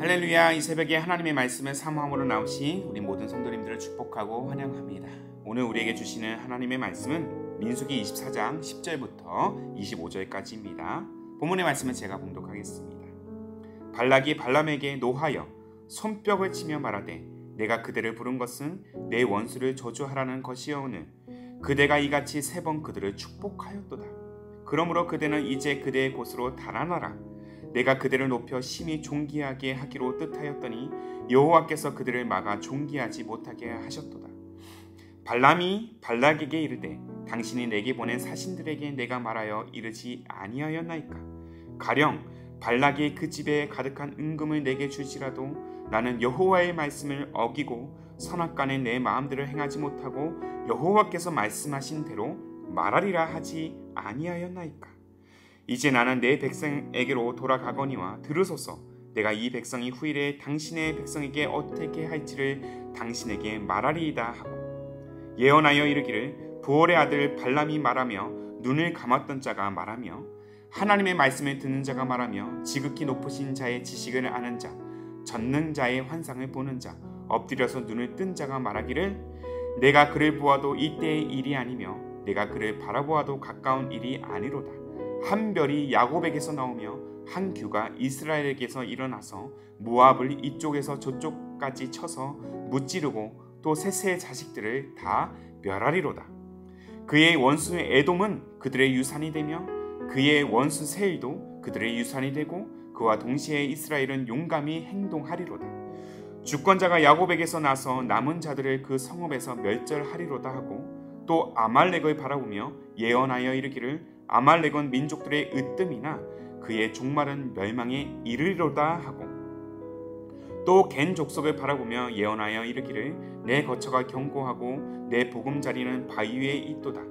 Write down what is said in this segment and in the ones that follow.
할렐루야. 이 새벽에 하나님의 말씀을 사모함으로 나오신 우리 모든 성도님들을 축복하고 환영합니다. 오늘 우리에게 주시는 하나님의 말씀은 민수기 24장 10절부터 25절까지입니다. 본문의 말씀을 제가 봉독하겠습니다. 발락이 발람에게 노하여 손뼉을 치며 말하되 내가 그대를 부른 것은 내 원수를 저주하라는 것이오늘 그대가 이같이 3번 그들을 축복하였도다. 그러므로 그대는 이제 그대의 곳으로 달아나라. 내가 그들을 높여 심히 존귀하게 하기로 뜻하였더니 여호와께서 그들을 막아 존귀하지 못하게 하셨도다. 발람이 발락에게 이르되 당신이 내게 보낸 사신들에게 내가 말하여 이르지 아니하였나이까. 가령 발락이 그 집에 가득한 은금을 내게 줄지라도 나는 여호와의 말씀을 어기고 선악간에 내 마음대로 행하지 못하고 여호와께서 말씀하신 대로 말하리라 하지 아니하였나이까. 이제 나는 내 백성에게로 돌아가거니와 들으소서. 내가 이 백성이 후일에 당신의 백성에게 어떻게 할지를 당신에게 말하리이다 하고 예언하여 이르기를 부올의 아들 발람이 말하며 눈을 감았던 자가 말하며 하나님의 말씀을 듣는 자가 말하며 지극히 높으신 자의 지식을 아는 자 젖는 자의 환상을 보는 자 엎드려서 눈을 뜬 자가 말하기를 내가 그를 보아도 이때의 일이 아니며 내가 그를 바라보아도 가까운 일이 아니로다. 한 별이 야곱에게서 나오며 한 규가 이스라엘에게서 일어나서 모압을 이쪽에서 저쪽까지 쳐서 무찌르고 또 셋의 자식들을 다 멸하리로다. 그의 원수 에돔은 그들의 유산이 되며 그의 원수 세일도 그들의 유산이 되고 그와 동시에 이스라엘은 용감히 행동하리로다. 주권자가 야곱에게서 나서 남은 자들을 그 성읍에서 멸절하리로다 하고 또 아말렉을 바라보며 예언하여 이르기를 아말렉은 민족들의 으뜸이나 그의 종말은 멸망에 이르리로다 하고 또 겐 족속을 바라보며 예언하여 이르기를 내 거처가 견고하고 내 보금자리는 바위 위에 있도다.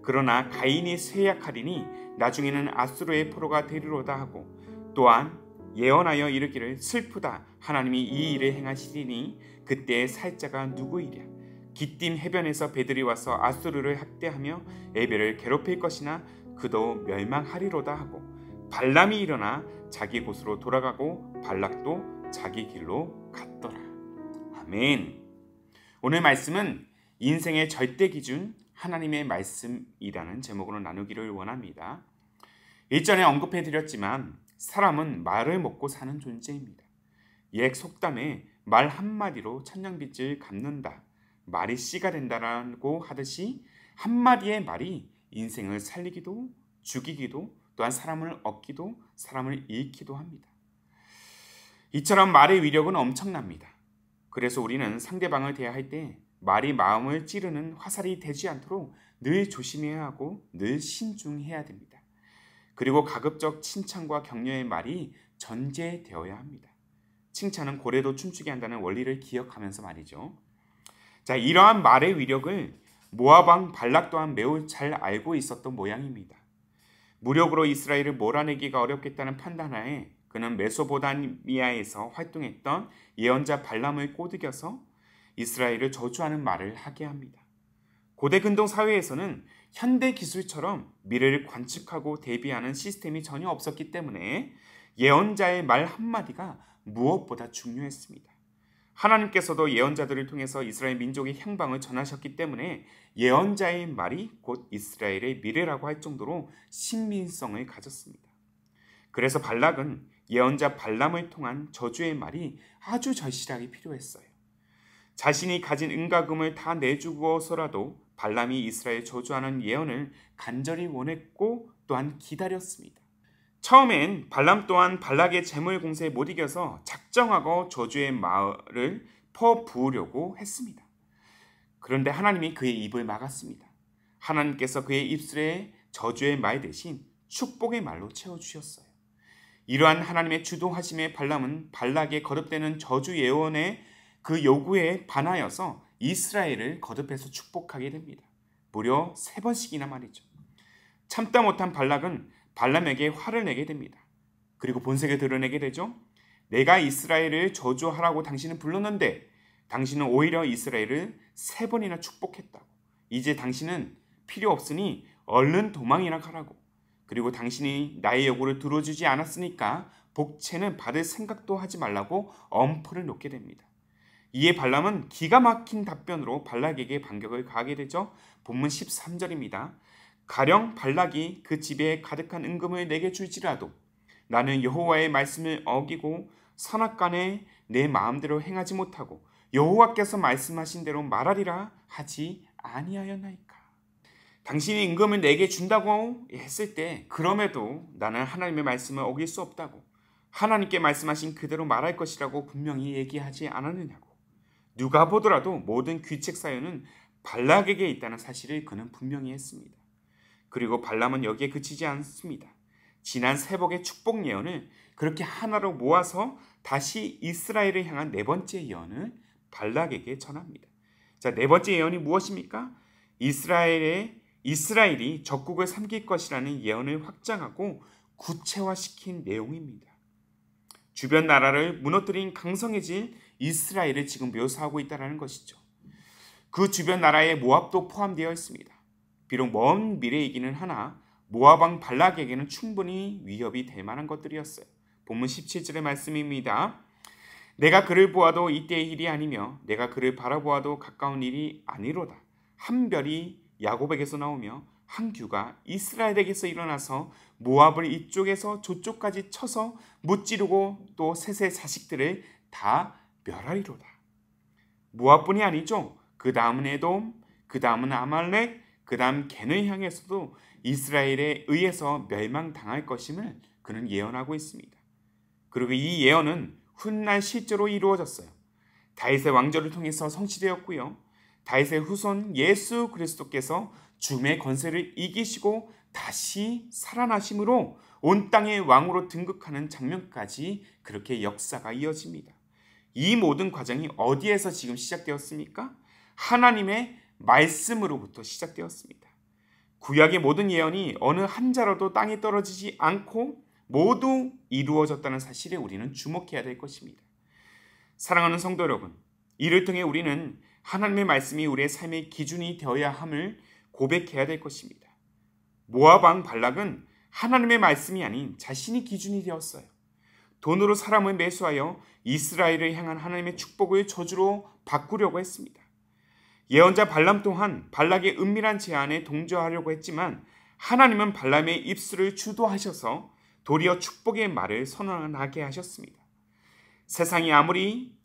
그러나 가인이 쇠약하리니 나중에는 아수르의 포로가 되리로다 하고 또한 예언하여 이르기를 슬프다. 하나님이 이 일을 행하시리니 그때의 살자가 누구이랴. 기띔 해변에서 배들이 와서 아수르를 학대하며 에벨을 괴롭힐 것이나 그도 멸망하리로다 하고 발람이 일어나 자기 곳으로 돌아가고 발락도 자기 길로 갔더라. 아멘. 오늘 말씀은 인생의 절대 기준 하나님의 말씀이라는 제목으로 나누기를 원합니다. 일전에 언급해드렸지만 사람은 말을 먹고 사는 존재입니다. 옛 속담에 말 한마디로 천냥빚을 갚는다. 말이 씨가 된다라고 하듯이 한마디의 말이 인생을 살리기도 죽이기도 또한 사람을 얻기도 사람을 잃기도 합니다. 이처럼 말의 위력은 엄청납니다. 그래서 우리는 상대방을 대할 때 말이 마음을 찌르는 화살이 되지 않도록 늘 조심해야 하고 늘 신중해야 됩니다. 그리고 가급적 칭찬과 격려의 말이 전제되어야 합니다. 칭찬은 고래도 춤추게 한다는 원리를 기억하면서 말이죠. 자, 이러한 말의 위력을 모압 왕 발락 또한 매우 잘 알고 있었던 모양입니다. 무력으로 이스라엘을 몰아내기가 어렵겠다는 판단하에 그는 메소포타미아에서 활동했던 예언자 발람을 꼬드겨서 이스라엘을 저주하는 말을 하게 합니다. 고대 근동 사회에서는 현대 기술처럼 미래를 관측하고 대비하는 시스템이 전혀 없었기 때문에 예언자의 말 한마디가 무엇보다 중요했습니다. 하나님께서도 예언자들을 통해서 이스라엘 민족의 향방을 전하셨기 때문에 예언자의 말이 곧 이스라엘의 미래라고 할 정도로 신빙성을 가졌습니다. 그래서 발락은 예언자 발람을 통한 저주의 말이 아주 절실하게 필요했어요. 자신이 가진 은과 금을 다 내주고서라도 발람이 이스라엘 저주하는 예언을 간절히 원했고 또한 기다렸습니다. 처음엔 발람 또한 발락의 재물 공세에 못 이겨서 작정하고 저주의 말을 퍼부으려고 했습니다. 그런데 하나님이 그의 입을 막았습니다. 하나님께서 그의 입술에 저주의 말 대신 축복의 말로 채워주셨어요. 이러한 하나님의 주도하심에 발람은 발락의 거듭되는 저주 예언의 그 요구에 반하여서 이스라엘을 거듭해서 축복하게 됩니다. 무려 3번씩이나 말이죠. 참다 못한 발락은 발람에게 화를 내게 됩니다. 그리고 본색을 드러내게 되죠. 내가 이스라엘을 저주하라고 당신은 불렀는데 당신은 오히려 이스라엘을 3번이나 축복했다고. 이제 당신은 필요 없으니 얼른 도망이나 가라고. 그리고 당신이 나의 요구를 들어주지 않았으니까 복채는 받을 생각도 하지 말라고 엄포를 놓게 됩니다. 이에 발람은 기가 막힌 답변으로 발락에게 반격을 가하게 되죠. 본문 13절입니다. 가령 발락이 그 집에 가득한 은금을 내게 줄지라도 나는 여호와의 말씀을 어기고 선악간에 내 마음대로 행하지 못하고 여호와께서 말씀하신 대로 말하리라 하지 아니하였나이까. 당신이 임금을 내게 준다고 했을 때 그럼에도 나는 하나님의 말씀을 어길 수 없다고, 하나님께 말씀하신 그대로 말할 것이라고 분명히 얘기하지 않았느냐고. 누가 보더라도 모든 귀책 사연은 발락에게 있다는 사실을 그는 분명히 했습니다. 그리고 발람은 여기에 그치지 않습니다. 지난 세복의 축복 예언을 그렇게 하나로 모아서 다시 이스라엘을 향한 네 번째 예언을 발락에게 전합니다. 자, 네 번째 예언이 무엇입니까? 이스라엘이 적국을 삼킬 것이라는 예언을 확장하고 구체화시킨 내용입니다. 주변 나라를 무너뜨린 강성해진 이스라엘을 지금 묘사하고 있다는 것이죠. 그 주변 나라에 모압도 포함되어 있습니다. 비록 먼 미래이기는 하나 모압 왕 발락에게는 충분히 위협이 될 만한 것들이었어요. 본문 17절의 말씀입니다. 내가 그를 보아도 이때의 일이 아니며 내가 그를 바라보아도 가까운 일이 아니로다. 한 별이 야곱에게서 나오며 한 규가 이스라엘에게서 일어나서 모압을 이쪽에서 저쪽까지 쳐서 무찌르고 또 셋의 자식들을 다 멸하리로다. 모압뿐이 아니죠. 그 다음은 에돔, 그 다음은 아말렉, 그 다음 겐을 향해서도 이스라엘에 의해서 멸망당할 것임을 그는 예언하고 있습니다. 그리고 이 예언은 훗날 실제로 이루어졌어요. 다윗의 왕조를 통해서 성취되었고요. 다윗의 후손 예수 그리스도께서 죽음의 권세를 이기시고 다시 살아나심으로 온 땅의 왕으로 등극하는 장면까지 그렇게 역사가 이어집니다. 이 모든 과정이 어디에서 지금 시작되었습니까? 하나님의 말씀으로부터 시작되었습니다. 구약의 모든 예언이 어느 한 자라도 땅에 떨어지지 않고 모두 이루어졌다는 사실에 우리는 주목해야 될 것입니다. 사랑하는 성도 여러분, 이를 통해 우리는 하나님의 말씀이 우리의 삶의 기준이 되어야 함을 고백해야 될 것입니다. 모압 왕 발락은 하나님의 말씀이 아닌 자신이 기준이 되었어요. 돈으로 사람을 매수하여 이스라엘을 향한 하나님의 축복을 저주로 바꾸려고 했습니다. 예언자 발람 또한 발락의 은밀한 제안에 동조하려고 했지만 하나님은 발람의 입술을 주도하셔서 도리어 축복의 말을 선언하게 하셨습니다. 세상이 아무리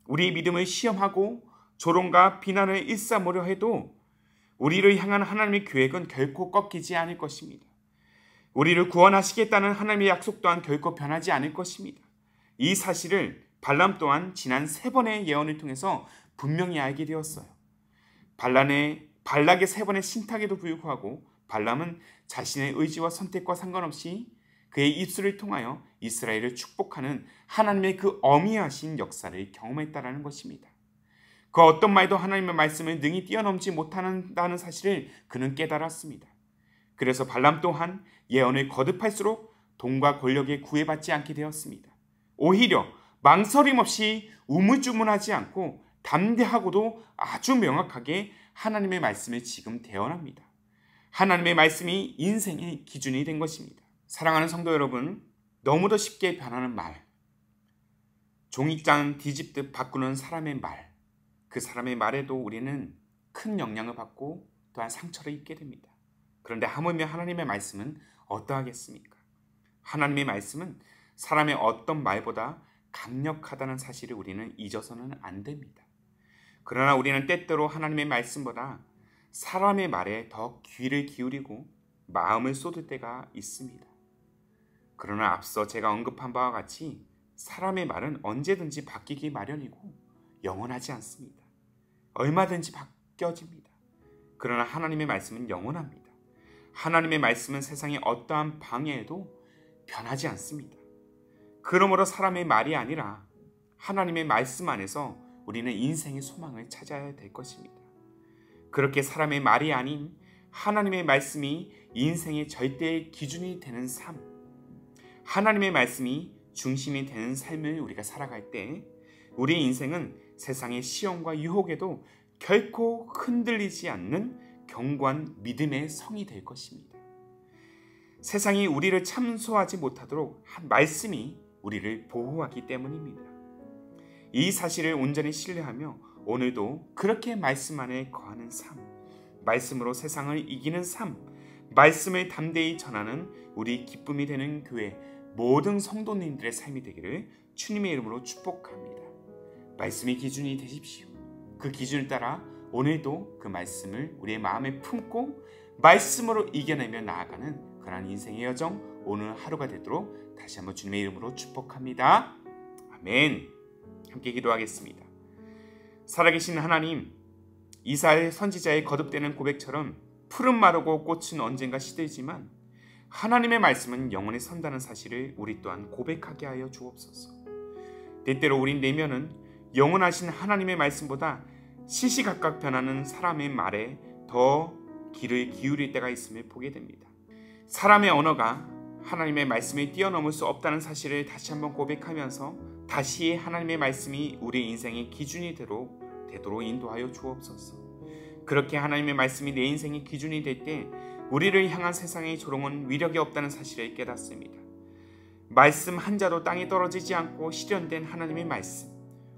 우리 믿음을 시험하고 조롱과 비난을 일삼으려 해도 우리를 향한 하나님의 계획은 결코 꺾이지 않을 것입니다. 우리를 구원하시겠다는 하나님의 약속 또한 결코 변하지 않을 것입니다. 이 사실을 발람 또한 지난 3번의 예언을 통해서 분명히 알게 되었어요. 발락의 3번의 신탁에도 불구하고 발람은 자신의 의지와 선택과 상관없이 그의 입술을 통하여 이스라엘을 축복하는 하나님의 그 어미하신 역사를 경험했다는 것입니다. 그 어떤 말도 하나님의 말씀을 능히 뛰어넘지 못한다는 사실을 그는 깨달았습니다. 그래서 발람 또한 예언을 거듭할수록 돈과 권력에 구애받지 않게 되었습니다. 오히려 망설임 없이 우물쭈물하지 않고 담대하고도 아주 명확하게 하나님의 말씀을 지금 대언합니다. 하나님의 말씀이 인생의 기준이 된 것입니다. 사랑하는 성도 여러분, 너무도 쉽게 변하는 말, 종이장 뒤집듯 바꾸는 사람의 말, 그 사람의 말에도 우리는 큰 영향을 받고 또한 상처를 입게 됩니다. 그런데 하물며 하나님의 말씀은 어떠하겠습니까? 하나님의 말씀은 사람의 어떤 말보다 강력하다는 사실을 우리는 잊어서는 안 됩니다. 그러나 우리는 때때로 하나님의 말씀보다 사람의 말에 더 귀를 기울이고 마음을 쏟을 때가 있습니다. 그러나 앞서 제가 언급한 바와 같이 사람의 말은 언제든지 바뀌기 마련이고 영원하지 않습니다. 얼마든지 바뀌어집니다. 그러나 하나님의 말씀은 영원합니다. 하나님의 말씀은 세상의 어떠한 방해에도 변하지 않습니다. 그러므로 사람의 말이 아니라 하나님의 말씀 안에서 우리는 인생의 소망을 찾아야 될 것입니다. 그렇게 사람의 말이 아닌 하나님의 말씀이 인생의 절대의 기준이 되는 삶, 하나님의 말씀이 중심이 되는 삶을 우리가 살아갈 때 우리의 인생은 세상의 시험과 유혹에도 결코 흔들리지 않는 견고한 믿음의 성이 될 것입니다. 세상이 우리를 참소하지 못하도록 말씀이 우리를 보호하기 때문입니다. 이 사실을 온전히 신뢰하며 오늘도 그렇게 말씀 안에 거하는 삶, 말씀으로 세상을 이기는 삶, 말씀을 담대히 전하는 우리 기쁨이 되는 교회 모든 성도님들의 삶이 되기를 주님의 이름으로 축복합니다. 말씀이 기준이 되십시오. 그 기준을 따라 오늘도 그 말씀을 우리의 마음에 품고 말씀으로 이겨내며 나아가는 그런 인생의 여정 오늘 하루가 되도록 다시 한번 주님의 이름으로 축복합니다. 아멘. 함께 기도하겠습니다. 살아계신 하나님, 이사야 선지자의 거듭되는 고백처럼 풀은 마르고 꽃은 언젠가 시들지만 하나님의 말씀은 영원히 선다는 사실을 우리 또한 고백하게 하여 주옵소서. 때때로 우리 내면은 영원하신 하나님의 말씀보다 시시각각 변하는 사람의 말에 더 귀를 기울일 때가 있음을 보게 됩니다. 사람의 언어가 하나님의 말씀을 뛰어넘을 수 없다는 사실을 다시 한번 고백하면서 다시 하나님의 말씀이 우리 인생의 기준이 되도록 인도하여 주옵소서. 그렇게 하나님의 말씀이 내 인생의 기준이 될 때 우리를 향한 세상의 조롱은 위력이 없다는 사실을 깨닫습니다. 말씀 한 자도 땅에 떨어지지 않고 실현된 하나님의 말씀,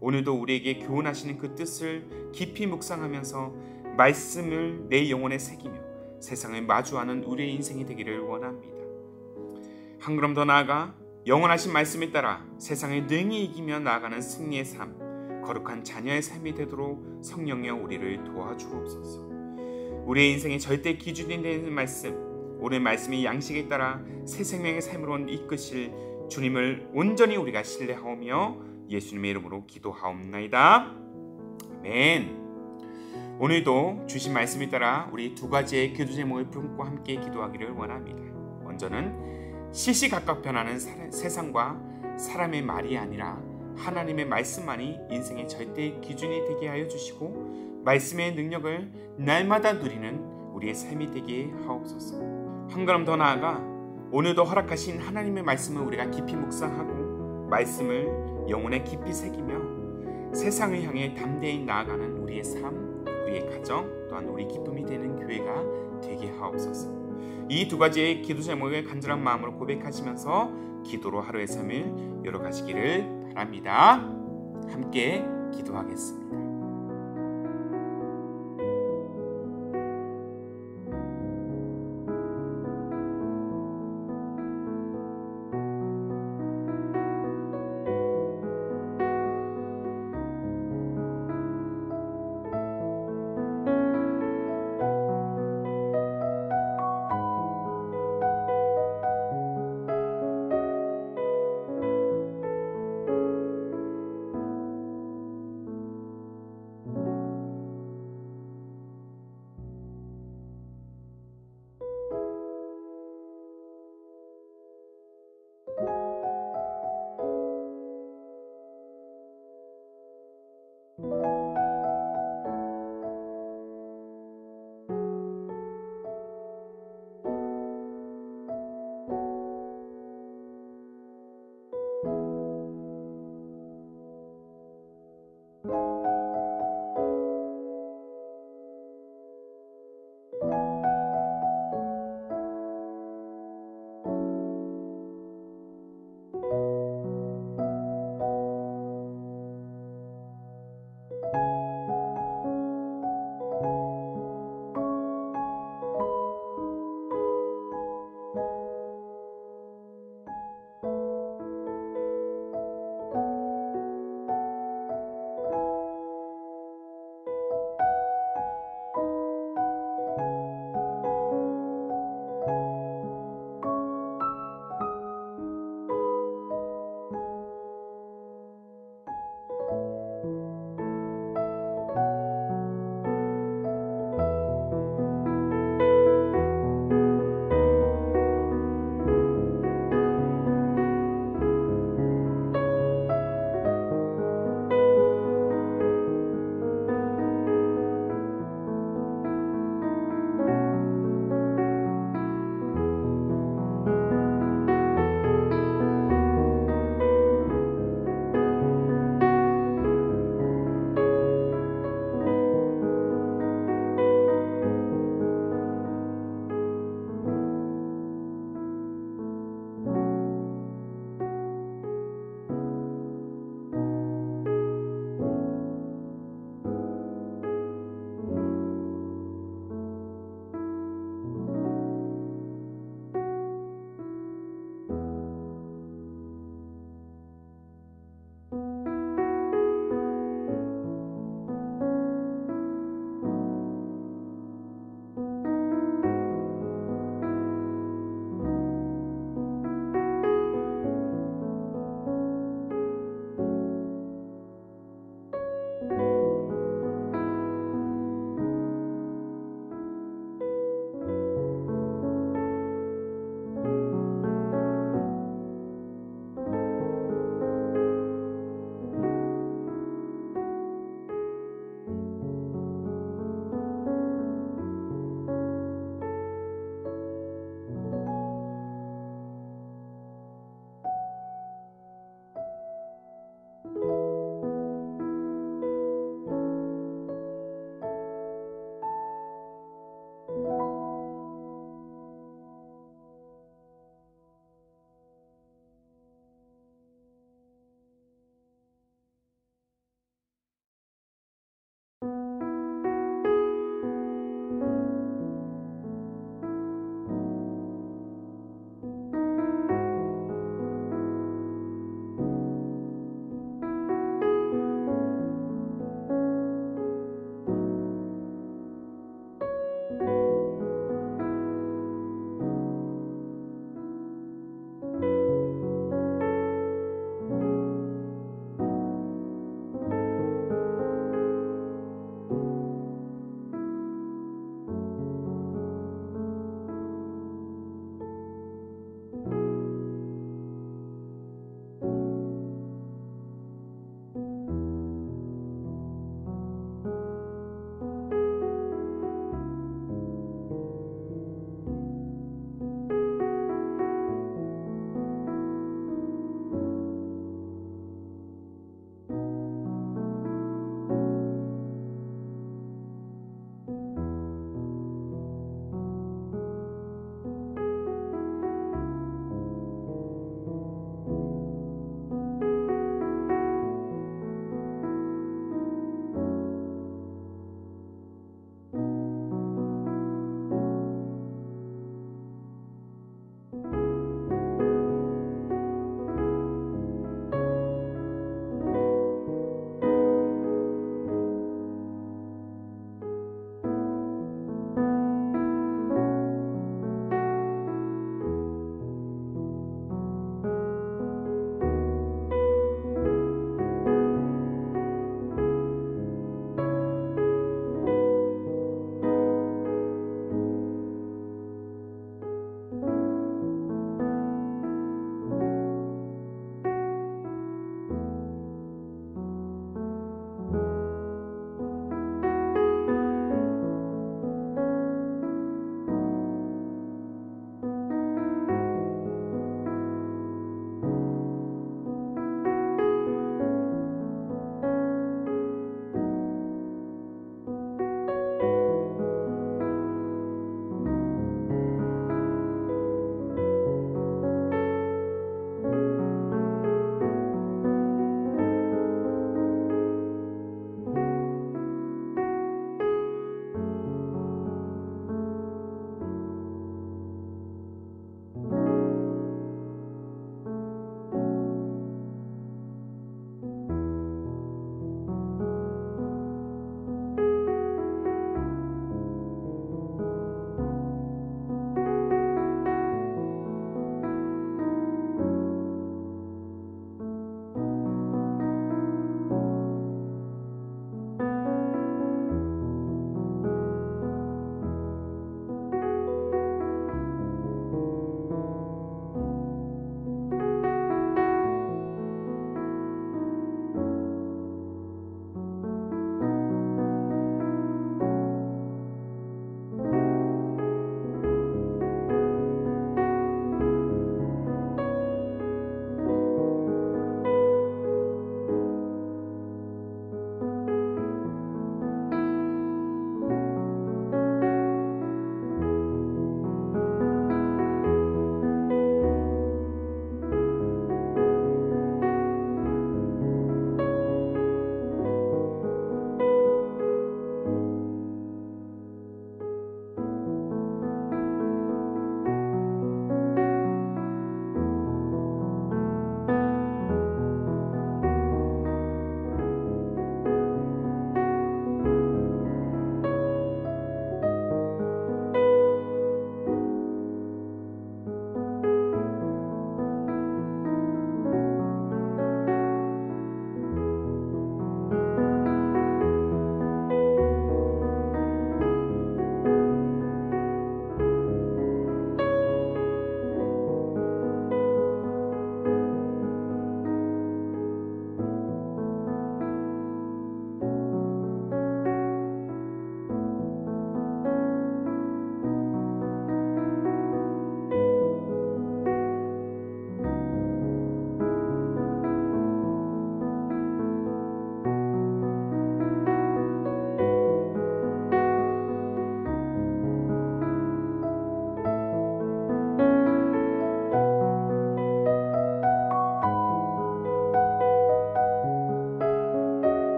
오늘도 우리에게 교훈하시는 그 뜻을 깊이 묵상하면서 말씀을 내 영혼에 새기며 세상을 마주하는 우리의 인생이 되기를 원합니다. 한 걸음 더 나아가 영원하신 말씀에 따라 세상을 능히 이기며 나아가는 승리의 삶, 거룩한 자녀의 삶이 되도록 성령여 우리를 도와주옵소서. 우리의 인생의 절대 기준이 되는 말씀, 오늘 말씀이 양식에 따라 새 생명의 삶으로 이끄실 주님을 온전히 우리가 신뢰하오며 예수님의 이름으로 기도하옵나이다. 아멘. 오늘도 주신 말씀에 따라 우리 두 가지의 기도 제목을 품고 함께 기도하기를 원합니다. 먼저는 시시각각 변하는 세상과 사람의 말이 아니라 하나님의 말씀만이 인생의 절대 기준이 되게 하여 주시고 말씀의 능력을 날마다 누리는 우리의 삶이 되게 하옵소서. 한 걸음 더 나아가 오늘도 허락하신 하나님의 말씀을 우리가 깊이 묵상하고 말씀을 영혼에 깊이 새기며 세상을 향해 담대히 나아가는 우리의 삶, 우리의 가정, 또한 우리 기쁨이 되는 교회가 되게 하옵소서. 이 두 가지의 기도 제목을 간절한 마음으로 고백하시면서 기도로 하루의 삶을 열어가시기를 바랍니다. 함께 기도하겠습니다.